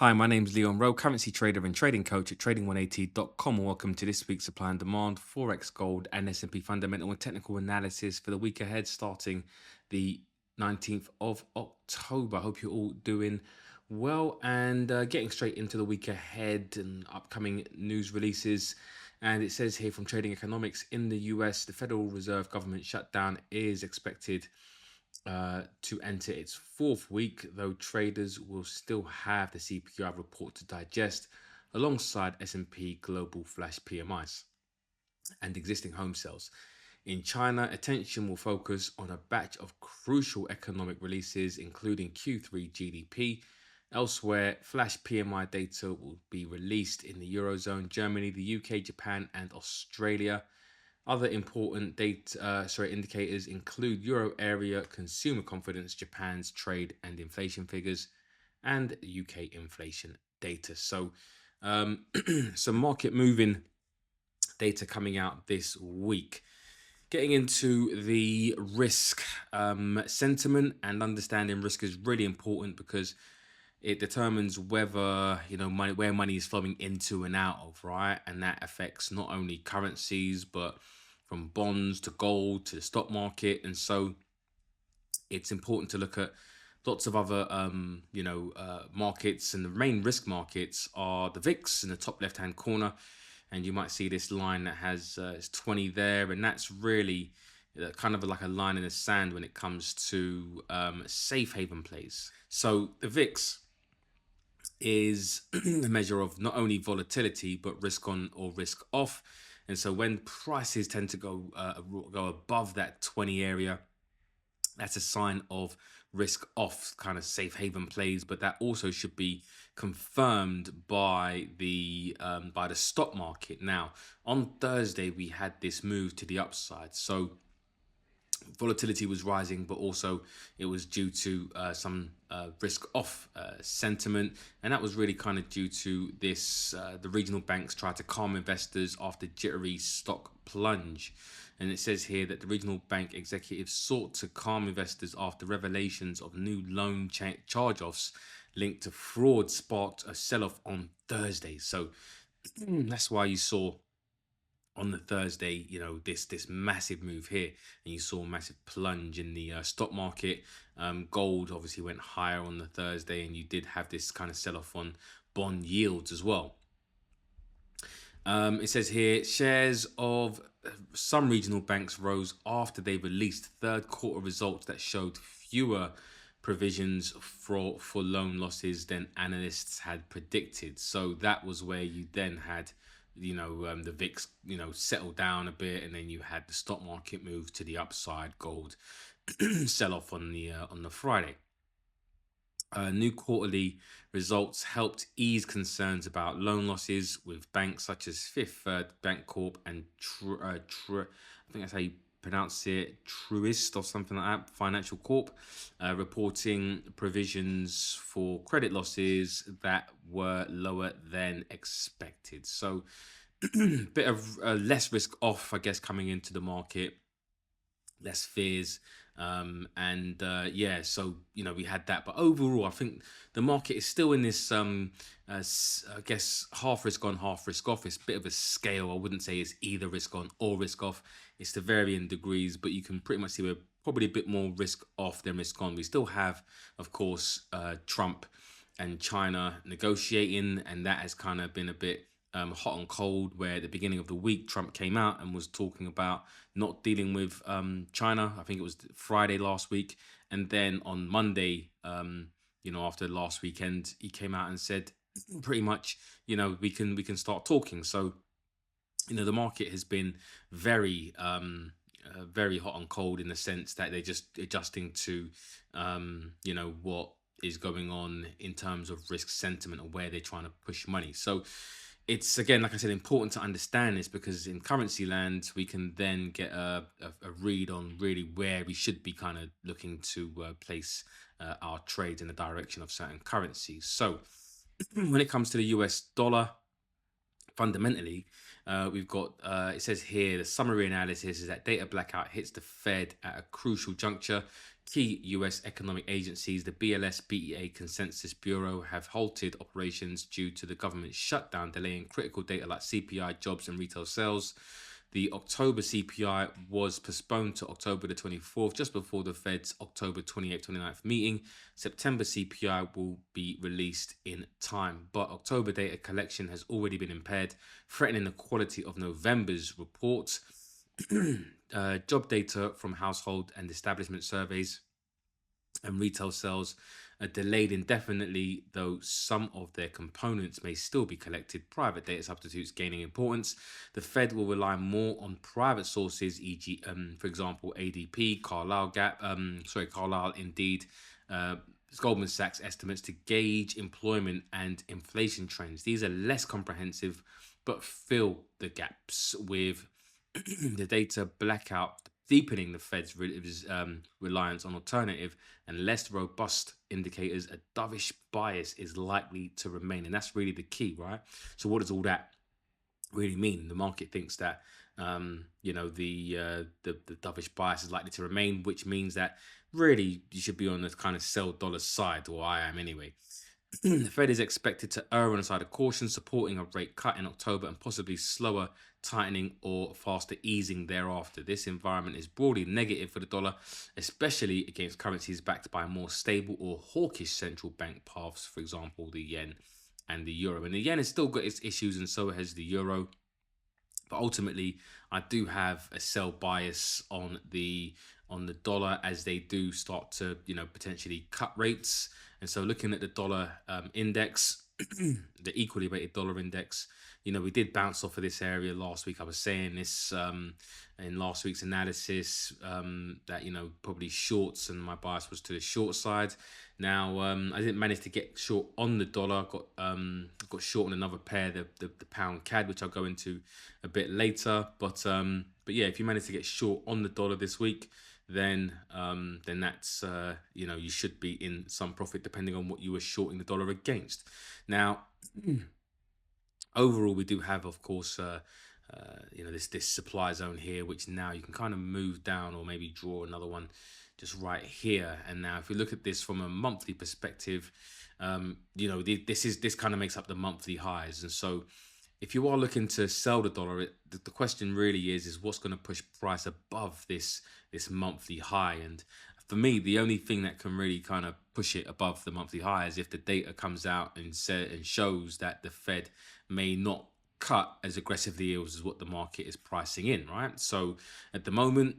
Hi, my name's Leon Rowe, currency trader and trading coach at trading180.com. And welcome to this week's supply and demand, Forex, gold, and S&P fundamental and technical analysis for the week ahead, starting the 19th of October. Hope you're all doing well and getting straight into the week ahead and upcoming news releases. And it says here from Trading Economics in the US, the Federal Reserve government shutdown is expected to enter its fourth week, though traders will still have the CPI report to digest alongside S&P global flash PMIs and existing home sales. In China, attention will focus on a batch of crucial economic releases, including Q3 GDP. Elsewhere, flash PMI data will be released in the Eurozone, Germany, the UK, Japan, and Australia. Other important indicators include Euro area consumer confidence, Japan's trade and inflation figures, and UK inflation data. So, some market moving data coming out this week. Getting into the risk sentiment and understanding risk is really important because it determines whether money, where money is flowing into and out of, right? And that affects not only currencies but from bonds to gold to the stock market. And so it's important to look at lots of other markets, and the main risk markets are the VIX in the top left hand corner. And you might see this line that has it's 20 there, and that's really kind of like a line in the sand when it comes to safe haven plays. So the VIX is a measure of not only volatility but risk on or risk off. And so when prices tend to go above that 20 area, that's a sign of risk off, kind of safe haven plays. But that also should be confirmed by the stock market. Now, on Thursday we had this move to the upside, so volatility was rising, but also it was due to some risk off sentiment, and that was really kind of due to this the regional banks tried to calm investors after jittery stock plunge. And it says here that the regional bank executives sought to calm investors after revelations of new loan charge-offs linked to fraud sparked a sell-off on Thursday. So that's why you saw on the Thursday, this massive move here, and you saw a massive plunge in the stock market. Gold obviously went higher on the Thursday, and you did have this kind of sell-off on bond yields as well. It says here shares of some regional banks rose after they released third quarter results that showed fewer provisions for loan losses than analysts had predicted. So that was where you then had the VIX settle down a bit, and then you had the stock market move to the upside, gold sell off on the Friday. New quarterly results helped ease concerns about loan losses, with banks such as Fifth Third Bank Corp and I think that's how you pronounce it, Truist or something like that, Financial Corp, reporting provisions for credit losses that were lower than expected. So bit of less risk off, I guess, coming into the market, less fears. So we had that, but overall I think the market is still in this I guess half risk on, half risk off. It's a bit of a scale. I wouldn't say it's either risk on or risk off. It's to varying degrees, but you can pretty much see we're probably a bit more risk off than risk on. We still have, of course, Trump and China negotiating, and that has kind of been a bit hot and cold, where at the beginning of the week Trump came out and was talking about not dealing with China. I think it was Friday last week, and then on Monday, after last weekend, he came out and said pretty much, we can start talking. So the market has been very very hot and cold, in the sense that they're just adjusting to what is going on in terms of risk sentiment and where they're trying to push money. So it's, again, like I said, important to understand this, because in currency land we can then get a read on really where we should be kind of looking to place our trades in the direction of certain currencies. So when it comes to the US dollar, fundamentally, We've got, it says here, the summary analysis is that data blackout hits the Fed at a crucial juncture. Key US economic agencies, the BLS BEA Consensus Bureau, have halted operations due to the government shutdown, delaying critical data like CPI, jobs, and retail sales. The October CPI was postponed to October the 24th, just before the Fed's October 28th, 29th meeting. September CPI will be released in time, but October data collection has already been impaired, threatening the quality of November's report. Job data from household and establishment surveys and retail sales are delayed indefinitely, though some of their components may still be collected. Private data substitutes gaining importance. The Fed will rely more on private sources, e.g., for example, ADP, Carlisle, Indeed, Goldman Sachs estimates to gauge employment and inflation trends. These are less comprehensive, but fill the gaps with the data blackout, deepening the Fed's reliance on alternative and less robust indicators. A dovish bias is likely to remain, and that's really the key, right? So, what does all that really mean? The market thinks that the dovish bias is likely to remain, which means that really you should be on the kind of sell dollar side, or I am anyway. The Fed is expected to err on the side of caution, supporting a rate cut in October and possibly slower tightening or faster easing thereafter. This environment is broadly negative for the dollar, especially against currencies backed by more stable or hawkish central bank paths, for example, the yen and the euro. And the yen has still got its issues, and so has the euro. But ultimately, I do have a sell bias on the dollar as they do start to potentially cut rates. And so looking at the dollar index, the equally weighted dollar index, we did bounce off of this area last week. I was saying this in last week's analysis that probably shorts, and my bias was to the short side. Now I didn't manage to get short on the dollar. Got short on another pair, the pound CAD, which I'll go into a bit later. But yeah, if you manage to get short on the dollar this week, then that's you should be in some profit depending on what you were shorting the dollar against. Now, overall, we do have, of course, this supply zone here, which now you can kind of move down or maybe draw another one just right here. And now, if we look at this from a monthly perspective, this kind of makes up the monthly highs. And so, if you are looking to sell the dollar, the question really is what's going to push price above this monthly high. And for me, the only thing that can really kind of push it above the monthly high is if the data comes out and shows that the Fed may not cut as aggressively as what the market is pricing in, right? So at the moment,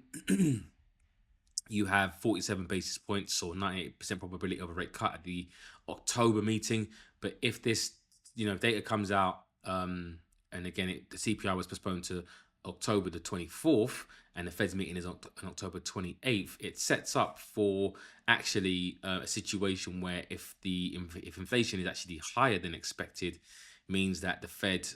you have 47 basis points or 98% probability of a rate cut at the October meeting. But if this data comes out, and again, the CPI was postponed to October the 24th, and the Fed's meeting is on October 28th. It sets up for actually a situation where if inflation is actually higher than expected, means that the Fed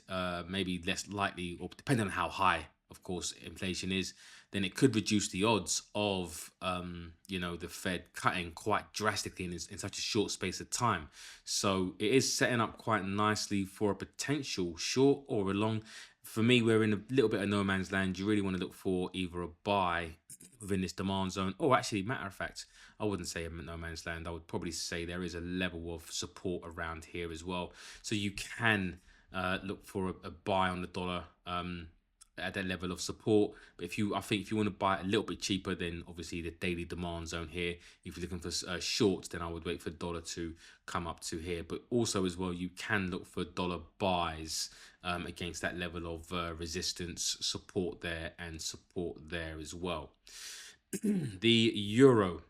may be less likely, or depending on how high, of course, inflation is, then it could reduce the odds of the Fed cutting quite drastically in such a short space of time. So it is setting up quite nicely for a potential short or a long. For me, we're in a little bit of no man's land. You really want to look for either a buy within this demand zone, or actually, matter of fact, I wouldn't say no man's land. I would probably say there is a level of support around here as well. So you can look for a buy on the dollar at that level of support. But I think if you want to buy it a little bit cheaper, then obviously the daily demand zone here. If you're looking for shorts, then I would wait for dollar to come up to here. But also as well, you can look for dollar buys against that level of resistance, support there, and support there as well. The euro.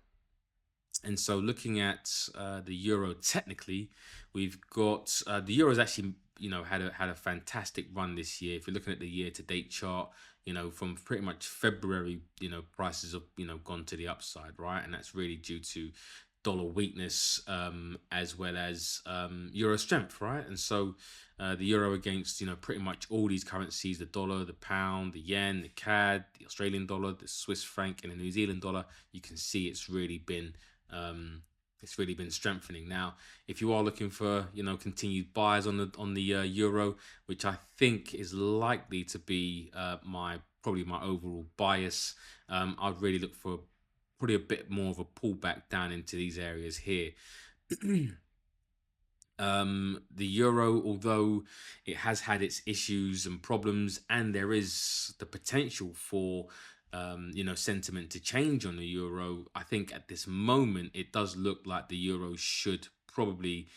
And so looking at the euro technically, we've got the euro's actually had a fantastic run this year. If you're looking at the year to date chart, from pretty much February, prices have gone to the upside, right? And that's really due to dollar weakness as well as euro strength, right? And so the euro against pretty much all these currencies, the dollar, the pound, the yen, the CAD, the Australian dollar, the Swiss franc, and the New Zealand dollar, you can see it's really been it's really been strengthening. Now, if you are looking for continued buys on the euro, which I think is likely to be my probably my overall bias, I'd really look for probably a bit more of a pullback down into these areas here. The euro, although it has had its issues and problems, and there is the potential for sentiment to change on the euro, I think at this moment it does look like the euro should probably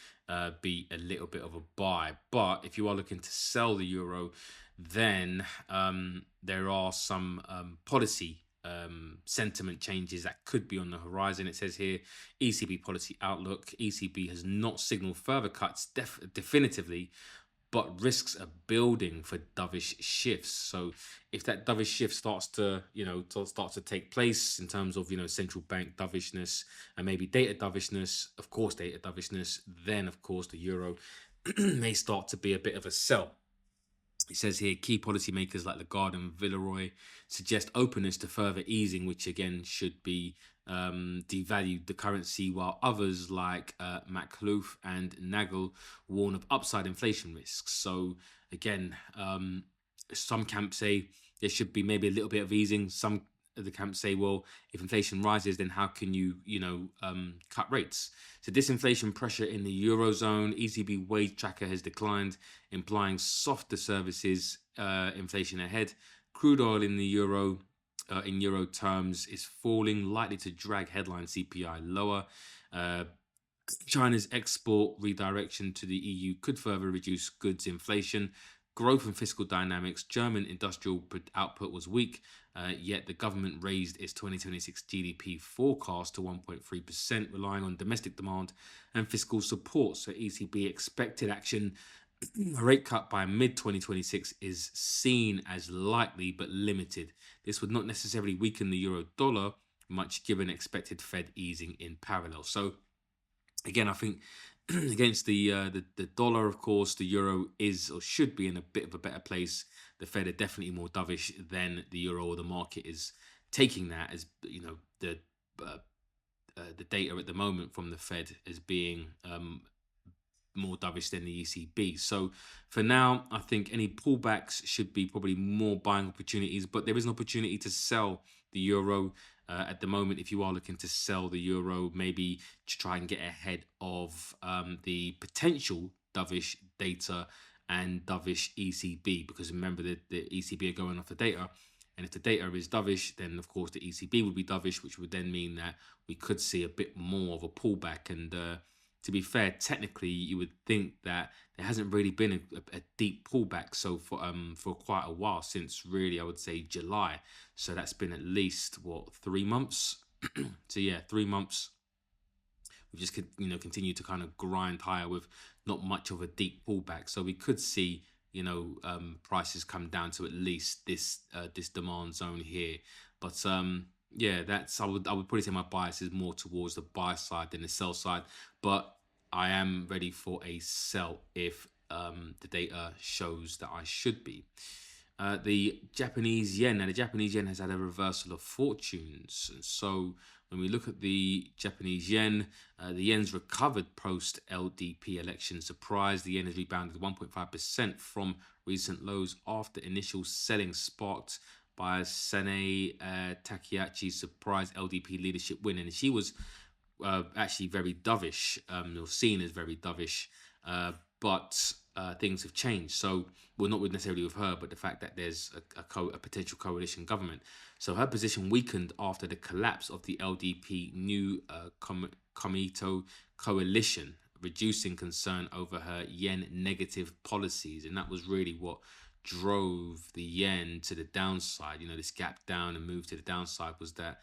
be a little bit of a buy. But if you are looking to sell the euro, then there are some policy sentiment changes that could be on the horizon. It says here, ECB policy outlook. ECB has not signaled further cuts definitively, but risks are building for dovish shifts. So if that dovish shift starts to take place in terms of central bank dovishness and maybe data dovishness, of course data dovishness, then of course the euro may start to be a bit of a sell. It says here, key policymakers like Lagarde and Villeroy suggest openness to further easing, which again should be devalued the currency, while others like Makhlouf and Nagel warn of upside inflation risks. So again, some camps say there should be maybe a little bit of easing. Some of the camps say, well, if inflation rises, then how can you, cut rates? So disinflation pressure in the Eurozone, ECB wage tracker has declined, implying softer services inflation ahead. Crude oil in the euro terms is falling, likely to drag headline CPI lower. China's export redirection to the EU could further reduce goods inflation. Growth and fiscal dynamics. German industrial output was weak, yet the government raised its 2026 GDP forecast to 1.3%, relying on domestic demand and fiscal support. So ECB expected action. A rate cut by mid 2026 is seen as likely but limited. This would not necessarily weaken the euro dollar much, given expected Fed easing in parallel. So again, I think against the dollar, of course, the euro is or should be in a bit of a better place. The Fed are definitely more dovish than the euro, or the market is taking that as uh, the data at the moment from the Fed as being more dovish than the ECB. So for now, I think any pullbacks should be probably more buying opportunities, but there is an opportunity to sell the euro at the moment. If you are looking to sell the euro, maybe to try and get ahead of the potential dovish data and dovish ECB, because remember that the ECB are going off the data. And if the data is dovish, then of course the ECB would be dovish, which would then mean that we could see a bit more of a pullback. And to be fair, technically, you would think that there hasn't really been a deep pullback for quite a while, since really I would say July. So that's been at least 3 months. So yeah, 3 months. We've just continued to kind of grind higher with not much of a deep pullback. So we could see prices come down to at least this demand zone here. But yeah, I would probably say my bias is more towards the buy side than the sell side, but I am ready for a sell if the data shows that I should be. The Japanese yen. Now, the Japanese yen has had a reversal of fortunes. And so, when we look at the Japanese yen, the yen's recovered post LDP election surprise. The yen has rebounded 1.5% from recent lows after initial selling sparked by Sane Takeyachi's surprise LDP leadership win. And she was actually very dovish, or seen as very dovish, but things have changed. So, well, not necessarily with her, but the fact that there's a potential coalition government. So her position weakened after the collapse of the LDP new Komeito coalition, reducing concern over her yen negative policies. And that was really what drove the yen to the downside. This gap down and move to the downside was that,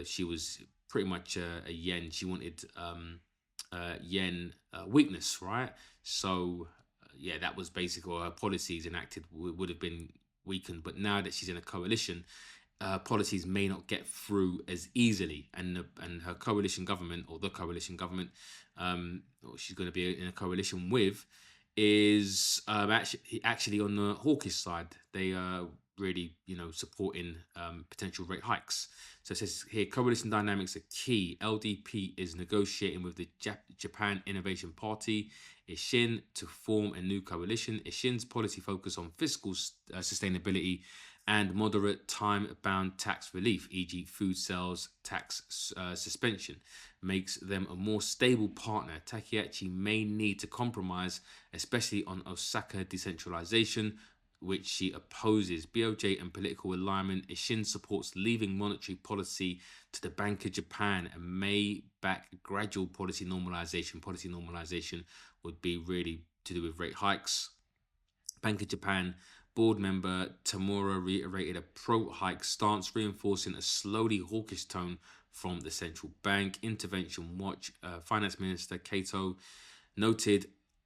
she was pretty much a yen. She wanted yen weakness, right? So yeah, that was basically her policies enacted would have been weakened. But now that she's in a coalition, policies may not get through as easily, and her coalition government, or the coalition government, or she's going to be in a coalition with, is actually on the hawkish side. They really, supporting potential rate hikes. So it says here, coalition dynamics are key. LDP is negotiating with the Japan Innovation Party, Ishin, to form a new coalition. Ishin's policy focus on fiscal sustainability and moderate time-bound tax relief, e.g. food sales tax suspension, makes them a more stable partner. Takeachi may need to compromise, especially on Osaka decentralization, which she opposes. BOJ and political alignment. Ishin supports leaving monetary policy to the Bank of Japan and may back gradual policy normalization. Policy normalization would be really to do with rate hikes. Bank of Japan board member Tamura reiterated a pro-hike stance, reinforcing a slowly hawkish tone from the central bank. Intervention Watch Finance Minister Kato noted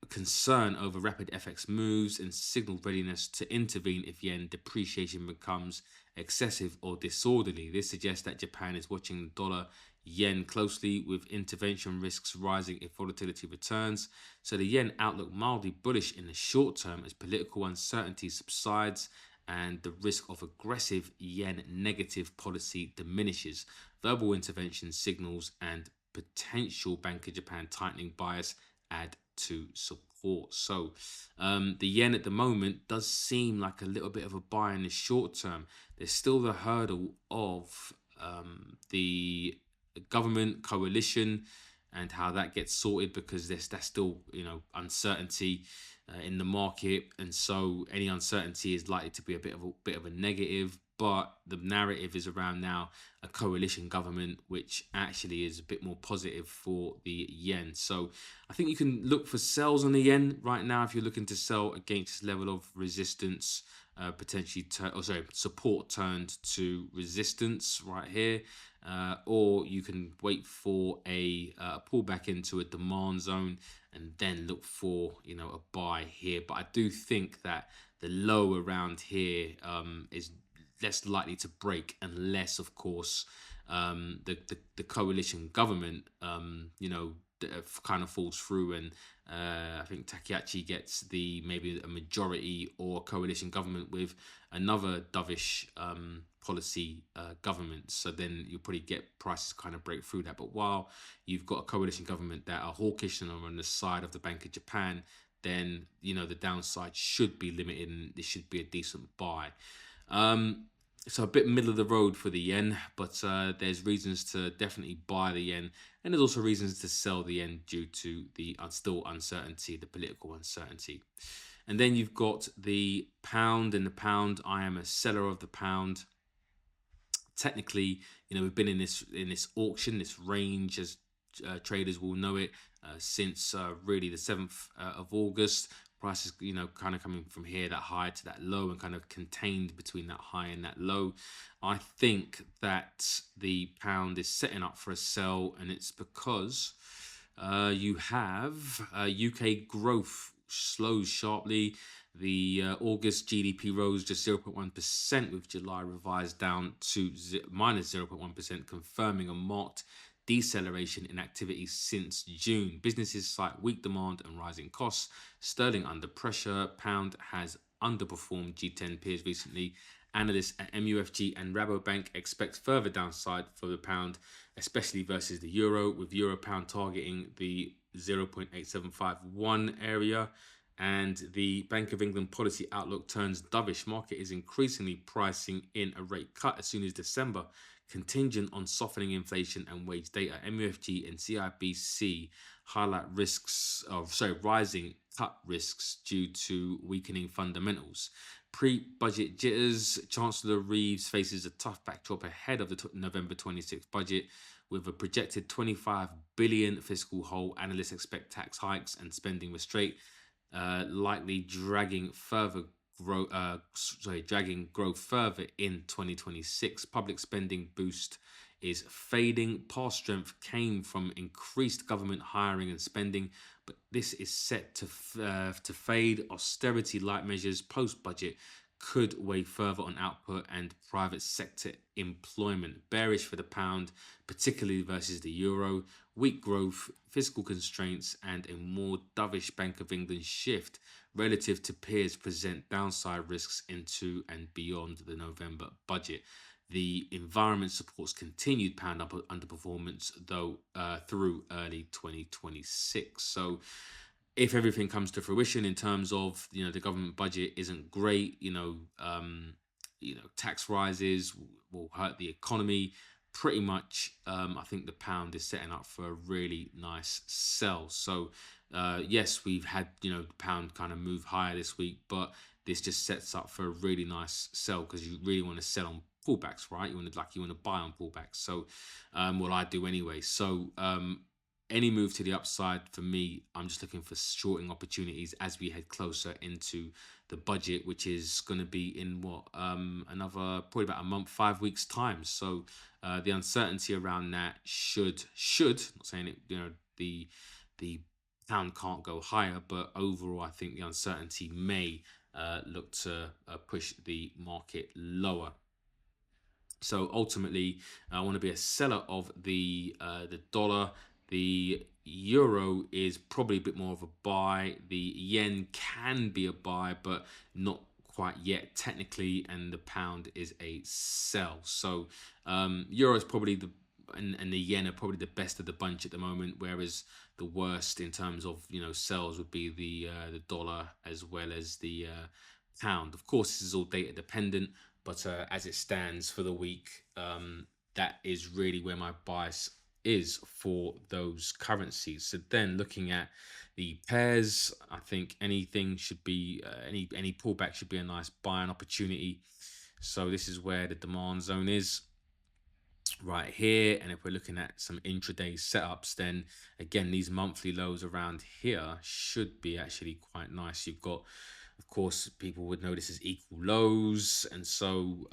concern over rapid FX moves and signaled readiness to intervene if yen depreciation becomes excessive or disorderly. This suggests that Japan is watching the dollar yen closely, with intervention risks rising if volatility returns. So the yen outlook mildly bullish in the short term as political uncertainty subsides and the risk of aggressive yen negative policy diminishes. Verbal intervention signals and potential Bank of Japan tightening bias add to support. So the yen at the moment does seem like a little bit of a buy in the short term. There's still the hurdle of the government coalition and how that gets sorted, because that's still uncertainty in the market, and so any uncertainty is likely to be a bit of a negative. But the narrative is around now a coalition government, which actually is a bit more positive for the yen. So I think you can look for sells on the yen right now if you're looking to sell against this level of resistance, potentially support turned to resistance right here, or you can wait for a pullback into a demand zone and then look for a buy here. But I do think that the low around here is less likely to break unless, of course, the coalition government, kind of falls through, and I think Takeachi gets maybe a majority or coalition government with another dovish policy government. So then you'll probably get prices kind of break through that. But while you've got a coalition government that are hawkish and are on the side of the Bank of Japan, then the downside should be limited and this should be a decent buy. So a bit middle of the road for the yen, but there's reasons to definitely buy the yen, and there's also reasons to sell the yen due to the still uncertainty, the political uncertainty. And then you've got the pound. And the pound, I am a seller of the pound. Technically, we've been in this auction, this range, as traders will know it, since really the 7th of August. Prices, kind of coming from here, that high to that low, and kind of contained between that high and that low. I think that the pound is setting up for a sell, and it's because you have UK growth slows sharply. The August GDP rose just 0.1%, with July revised down to minus 0.1%, confirming a marked deceleration in activity since June. Businesses cite weak demand and rising costs. Sterling under pressure. Pound has underperformed G10 peers recently. Analysts at MUFG and Rabobank expect further downside for the pound, especially versus the euro, with euro pound targeting the 0.8751 area. And the Bank of England policy outlook turns dovish. Market is increasingly pricing in a rate cut as soon as December, contingent on softening inflation and wage data. MUFG and CIBC highlight rising cut risks due to weakening fundamentals. Pre-budget jitters. Chancellor Reeves faces a tough backdrop ahead of the November 26th budget, with a projected 25 billion fiscal hole. Analysts expect tax hikes and spending restraint likely dragging growth further in 2026. Public spending boost is fading. Past strength came from increased government hiring and spending, but this is set to fade. Austerity-like measures post-budget could weigh further on output and private sector employment. Bearish for the pound, particularly versus the euro. Weak growth, fiscal constraints, and a more dovish Bank of England shift relative to peers present downside risks into and beyond the November budget. The environment supports continued pound underperformance, though, through early 2026. So, if everything comes to fruition in terms of the government budget isn't great, tax rises will hurt the economy. Pretty much, I think the pound is setting up for a really nice sell. So, yes, we've had the pound kind of move higher this week, but this just sets up for a really nice sell because you really want to sell on pullbacks, right? You want to buy on pullbacks. So, well, I do anyway. So, any move to the upside for me, I'm just looking for shorting opportunities as we head closer into the budget, which is going to be in another probably about a month, 5 weeks time. So the uncertainty around that should not saying it, the pound can't go higher, but overall, I think the uncertainty may look to push the market lower. So ultimately, I want to be a seller of the dollar. The euro is probably a bit more of a buy. The yen can be a buy, but not quite yet technically, and the pound is a sell. So euro is probably and the yen are probably the best of the bunch at the moment, whereas the worst in terms of sells would be the dollar as well as the pound. Of course, this is all data dependent, but as it stands for the week, that is really where my bias is for those currencies. So then looking at the pairs, I think anything should be any pullback should be a nice buying opportunity. So this is where the demand zone is, right here. And if we're looking at some intraday setups, then again, these monthly lows around here should be actually quite nice. You've got, of course, people would know this as equal lows. And so,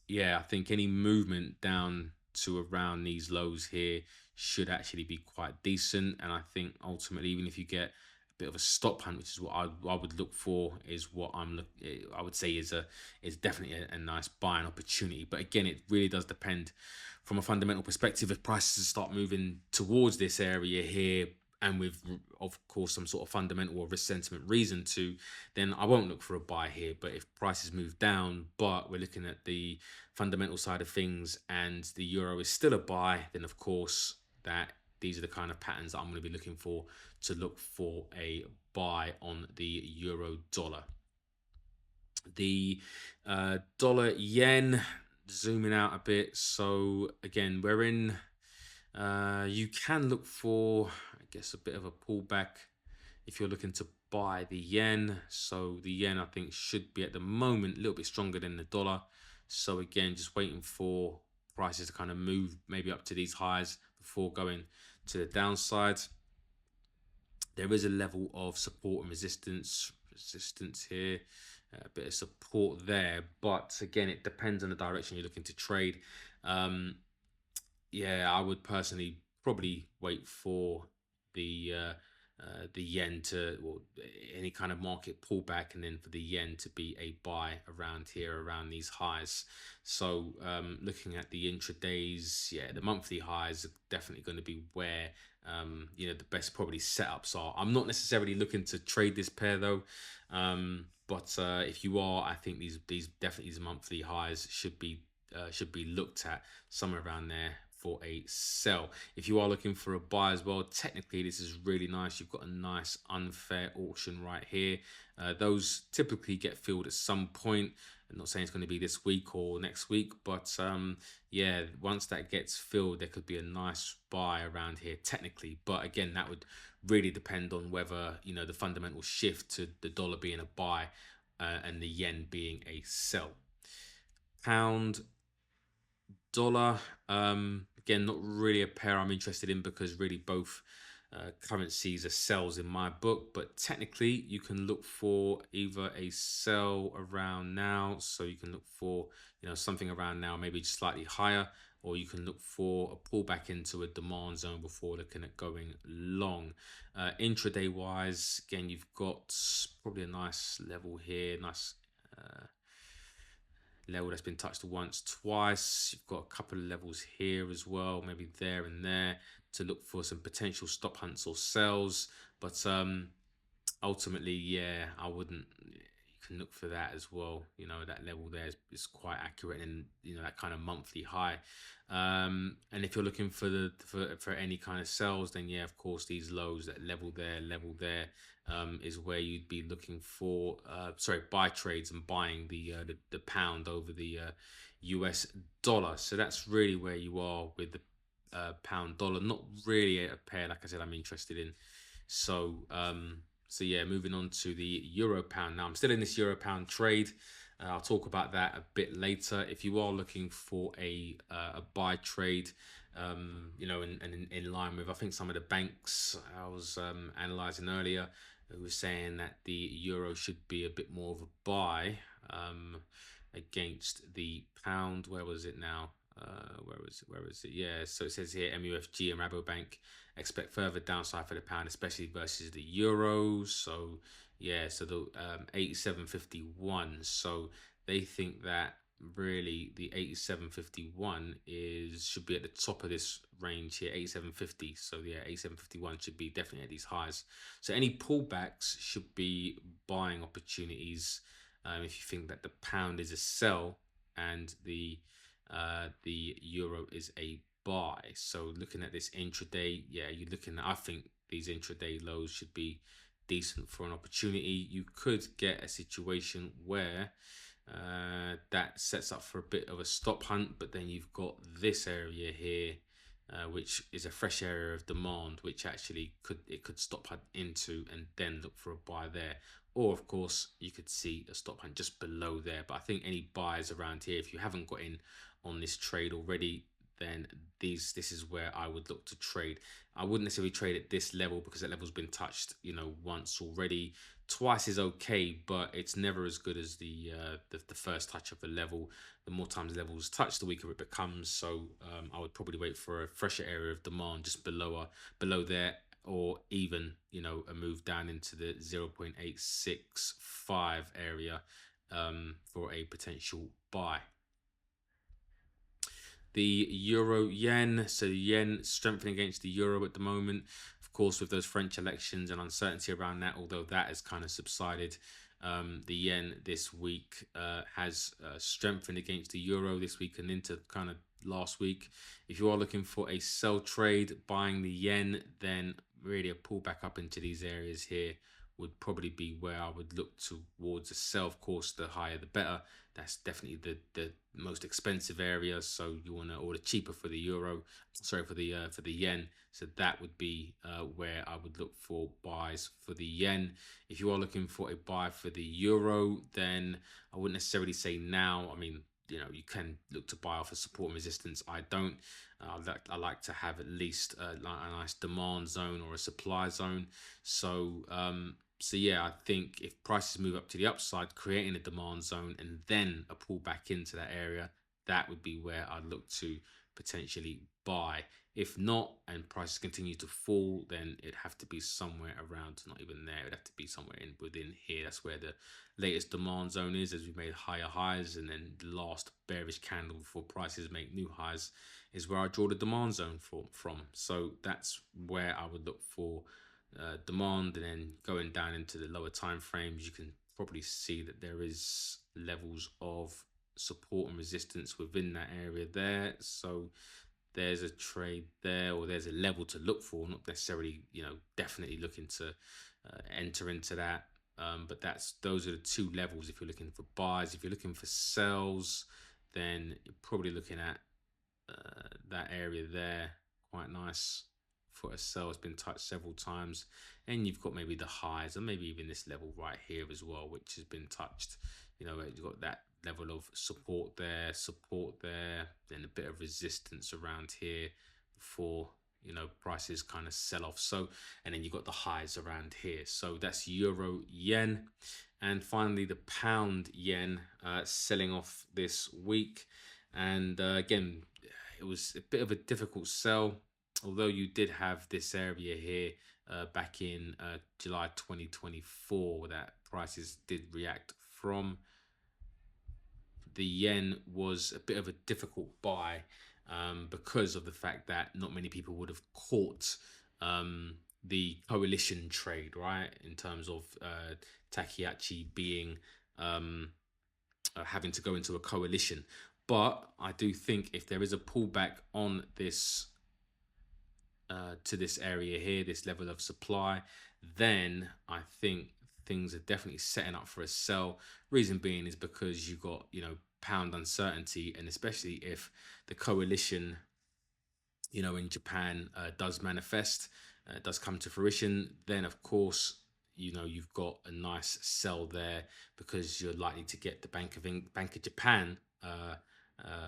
yeah, I think any movement down to around these lows here should actually be quite decent. And I think ultimately, even if you get a bit of a stop hunt, which is what I would look for, is what I would say is definitely a nice buying opportunity. But again, it really does depend from a fundamental perspective. If prices start moving towards this area here, and with, of course, some sort of fundamental or risk sentiment reason to, then I won't look for a buy here. But if prices move down, but we're looking at the fundamental side of things and the euro is still a buy, then of course these are the kind of patterns that I'm going to be looking for to look for a buy on the euro dollar. The dollar yen, zooming out a bit. So again, we're in. You can look for, I guess, a bit of a pullback if you're looking to buy the yen. So the yen, I think, should be at the moment a little bit stronger than the dollar. So again, just waiting for prices to kind of move maybe up to these highs before going to the downside. There is a level of support and resistance here, a bit of support there, but again, it depends on the direction you're looking to trade. Yeah, I would personally probably wait for the yen to, or any kind of market pullback, and then for the yen to be a buy around here, around these highs. So looking at the intradays, yeah, the monthly highs are definitely going to be where the best probably setups are. I'm not necessarily looking to trade this pair though, but if you are, I think these monthly highs should be looked at somewhere around there for a sell. If you are looking for a buy as well, technically this is really nice. You've got a nice unfair auction right here. Those typically get filled at some point. I'm not saying it's going to be this week or next week, but yeah, once that gets filled, there could be a nice buy around here technically. But again, that would really depend on whether the fundamental shift to the dollar being a buy and the yen being a sell. Pound, dollar, again, not really a pair I'm interested in, because really both currencies are sells in my book. But technically, you can look for either a sell around now, so you can look for something around now, maybe just slightly higher, or you can look for a pullback into a demand zone before looking at going long. Intraday wise, again, you've got probably a nice level here, nice level that's been touched once, twice. You've got a couple of levels here as well, maybe there and there, to look for some potential stop hunts or sells. But ultimately, yeah, I wouldn't. You can look for that as well. That level there is quite accurate, and that kind of monthly high. And if you're looking for for any kind of sells, then yeah, of course, these lows, that level there, is where you'd be looking for. Sorry, buy trades and buying the pound over the US dollar. So that's really where you are with the pound dollar. Not really a pair, like I said, I'm interested in. So yeah, moving on to the euro pound. Now I'm still in this euro pound trade. I'll talk about that a bit later. If you are looking for a buy trade, and in line with, I think, some of the banks I was analyzing earlier, who was saying that the euro should be a bit more of a buy against the pound. Where was it now? Where was it? Yeah, so it says here MUFG and Rabobank expect further downside for the pound, especially versus the euro. So yeah, so the 87.51. So they think that really the 87.51 should be at the top of this range here, 87.50. So yeah, 87.51 should be definitely at these highs. So any pullbacks should be buying opportunities. If you think that the pound is a sell and the euro is a buy. So looking at this intraday, yeah, you're looking at, I think these intraday lows should be decent for an opportunity. You could get a situation where that sets up for a bit of a stop hunt, but then you've got this area here, which is a fresh area of demand, which actually could stop hunt into and then look for a buy there. Or of course, you could see a stop hunt just below there. But I think any buys around here, if you haven't got in on this trade already, then this is where I would look to trade. I wouldn't necessarily trade at this level because that level's been touched, once already. Twice is okay, but it's never as good as the first touch of the level. The more times the level is touched, the weaker it becomes. So I would probably wait for a fresher area of demand just below there, or even a move down into the 0.865 area for a potential buy. The euro yen, so the yen strengthening against the euro at the moment, of course, with those French elections and uncertainty around that, although that has kind of subsided. The yen this week has strengthened against the euro this week and into kind of last week. If you are looking for a sell trade buying the yen, then really a pullback up into these areas here would probably be where I would look towards a sell. Of course, the higher the better. That's definitely the most expensive area. So you want to order cheaper for the euro, sorry, for the yen. So that would be where I would look for buys for the yen. If you are looking for a buy for the euro, then I wouldn't necessarily say now. I mean, you can look to buy off a support and resistance. I don't. I like to have at least like a nice demand zone or a supply zone. So yeah, I think if prices move up to the upside, creating a demand zone and then a pullback into that area, that would be where I'd look to potentially buy. If not, and prices continue to fall, then it'd have to be somewhere around, not even there, it'd have to be somewhere within here. That's where the latest demand zone is, as we made higher highs, and then the last bearish candle before prices make new highs is where I draw the demand zone from. So that's where I would look for demand, and then going down into the lower time frames, you can probably see that there is levels of support and resistance within that area there. So there's a trade there, or there's a level to look for, not necessarily definitely looking to enter into that, but those are the two levels if you're looking for buys. If you're looking for sells, then you're probably looking at that area there. Quite nice for a sell. It's been touched several times, and you've got maybe the highs and maybe even this level right here as well, which has been touched. You've got that level of support there, then a bit of resistance around here before prices kind of sell off. So, and then you've got the highs around here. So that's euro yen. And finally the pound yen selling off this week. And again, it was a bit of a difficult sell, although you did have this area here back in July 2024 where that prices did react from. The yen was a bit of a difficult buy because of the fact that not many people would have caught the coalition trade, right? In terms of Takiachi being having to go into a coalition. But I do think if there is a pullback on this to this area here, this level of supply, then I think things are definitely setting up for a sell. Reason being is because you got, pound uncertainty, and especially if the coalition, in Japan does manifest, does come to fruition, then of course, you've got a nice sell there because you're likely to get the Bank of Japan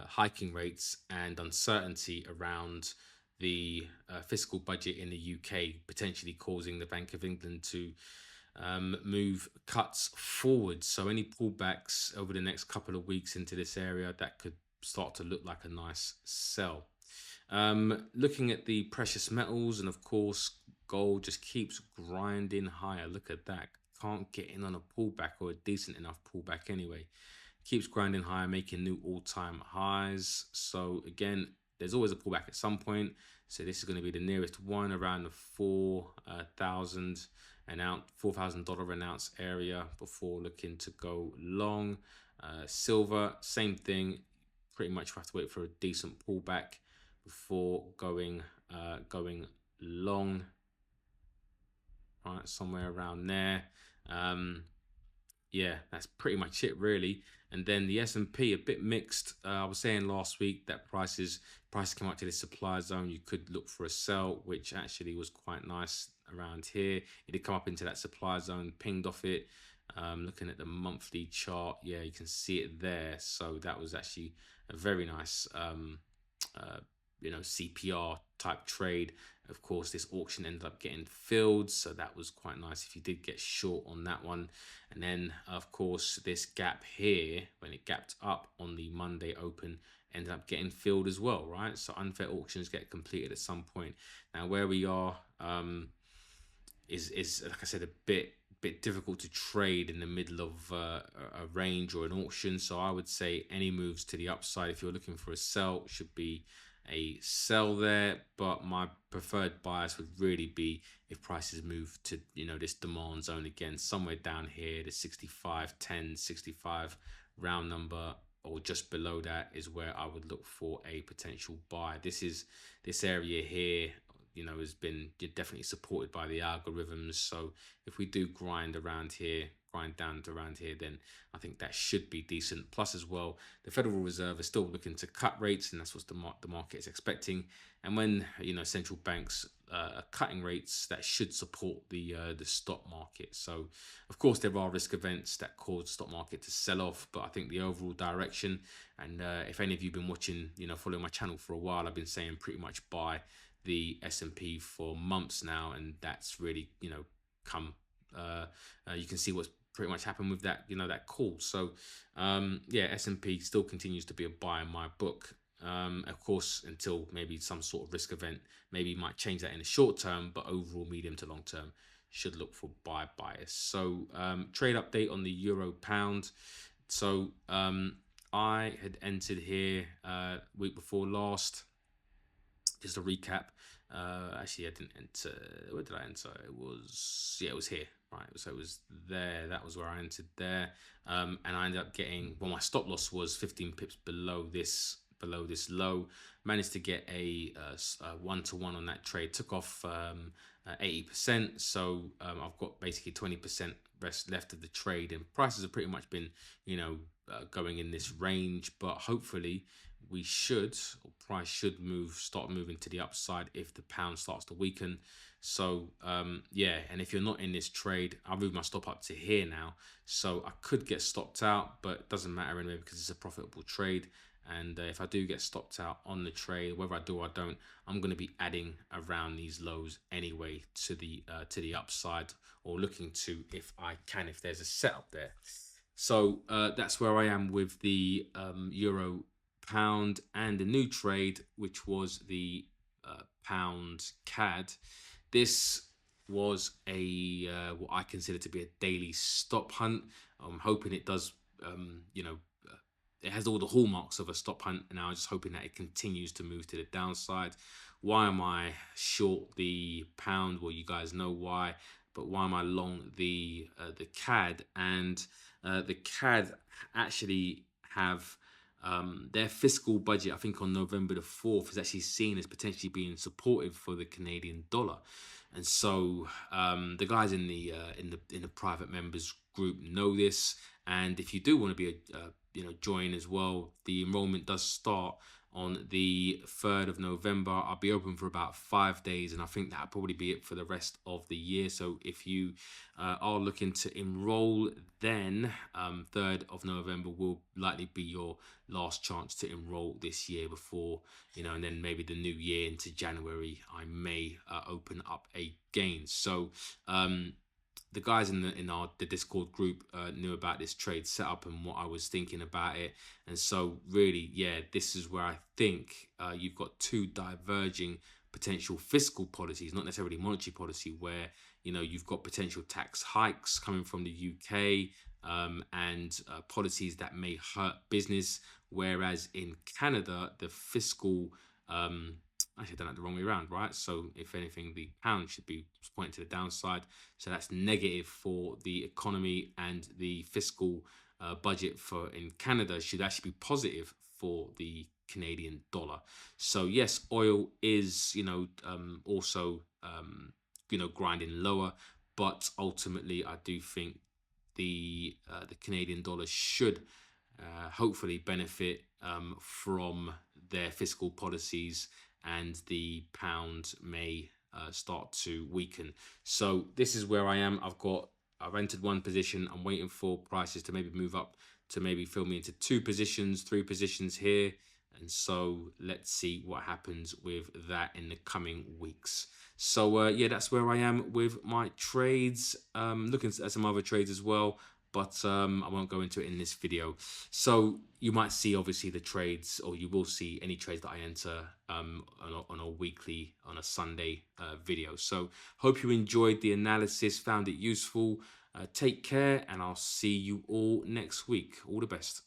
hiking rates and uncertainty around the fiscal budget in the UK, potentially causing the Bank of England to move cuts forward. So any pullbacks over the next couple of weeks into this area, that could start to look like a nice sell. Looking at the precious metals, and of course, gold just keeps grinding higher. Look at that. Can't get in on a pullback or a decent enough pullback anyway. Keeps grinding higher, making new all-time highs. So again, there's always a pullback at some point. So this is going to be the nearest one around the 4,000 an ounce, $4,000 an ounce area before looking to go long. Silver, same thing. Pretty much have to wait for a decent pullback before going long. Right, somewhere around there. Yeah, that's pretty much it really. And then the S&P, a bit mixed. I was saying last week that prices came up to the supply zone. You could look for a sell, which actually was quite nice around here. It did come up into that supply zone, pinged off it. Looking at the monthly chart, yeah, you can see it there. So that was actually a very nice CPR type trade. Of course, this auction ended up getting filled, so that was quite nice if you did get short on that one. And then, of course, this gap here, when it gapped up on the Monday open, ended up getting filled as well, right? So unfair auctions get completed at some point. Now, where we are is like I said, a bit difficult to trade in the middle of a range or an auction. So I would say any moves to the upside, if you're looking for a sell, should be a sell there. But my preferred bias would really be if prices move to this demand zone again, somewhere down here, the 65.10, 65 round number, or just below that is where I would look for a potential buy. This area here, has been definitely supported by the algorithms. So if we do grind down to around here, then I think that should be decent. Plus, as well, the Federal Reserve is still looking to cut rates, and that's what the market is expecting. And when central banks are cutting rates, that should support the stock market. So, of course, there are risk events that cause the stock market to sell off, but I think the overall direction, and if any of you have been watching, following my channel for a while, I've been saying pretty much buy the S&P for months now, and that's really come you can see what's pretty much happened with that that call. So S&P still continues to be a buy in my book, of course, until maybe some sort of risk event maybe might change that in the short term, but overall medium to long term should look for buy bias. So trade update on the euro pound. So I had entered here week before last. Just a recap. Actually, I didn't enter. Where did I enter? It was here. Right, so it was there. That was where I entered there, and I ended up getting. Well, my stop loss was 15 pips below this low. Managed to get a 1-to-1 on that trade. Took off 80%. So I've got basically 20% rest left of the trade, and prices have pretty much been going in this range. But hopefully, price should start moving to the upside if the pound starts to weaken. So and if you're not in this trade, I'll move my stop up to here now, so I could get stopped out, but it doesn't matter anyway because it's a profitable trade. And if I do get stopped out on the trade, whether I do or don't, I'm going to be adding around these lows anyway to the upside, or looking to, if I can, if there's a setup there. So that's where I am with the euro pound and the new trade, which was the pound CAD. This was a what I consider to be a daily stop hunt. I'm hoping it does it has all the hallmarks of a stop hunt, and I'm just hoping that it continues to move to the downside. Why am I short the pound? Well, you guys know why, but why am I long the CAD? And the CAD actually have their fiscal budget, I think on November the 4th, is actually seen as potentially being supportive for the Canadian dollar. And so the guys in the private members group know this. And if you do want to be a join as well, the enrollment does start on the 3rd of November. I'll be open for about 5 days, and I think that'll probably be it for the rest of the year. So if you are looking to enroll, then 3rd of November will likely be your last chance to enroll this year before, and then maybe the new year into January, I may open up again. So the guys in the Discord group knew about this trade setup and what I was thinking about it, and so really, yeah, this is where I think you've got two diverging potential fiscal policies, not necessarily monetary policy, where you've got potential tax hikes coming from the UK and policies that may hurt business, whereas in Canada the fiscal actually, I've done it the wrong way around, right? So, if anything, the pound should be pointing to the downside. So that's negative for the economy, and the fiscal budget for in Canada should actually be positive for the Canadian dollar. So yes, oil is also grinding lower, but ultimately I do think the Canadian dollar should hopefully benefit from their fiscal policies, and the pound may start to weaken. So this is where I am. I've entered one position. I'm waiting for prices to maybe move up to maybe fill me into 2 positions, 3 positions here. And so let's see what happens with that in the coming weeks. So yeah, that's where I am with my trades. Looking at some other trades as well, but I won't go into it in this video. So you might see obviously the trades, or you will see any trades that I enter on a weekly, on a Sunday video. So hope you enjoyed the analysis, found it useful. Take care, and I'll see you all next week. All the best.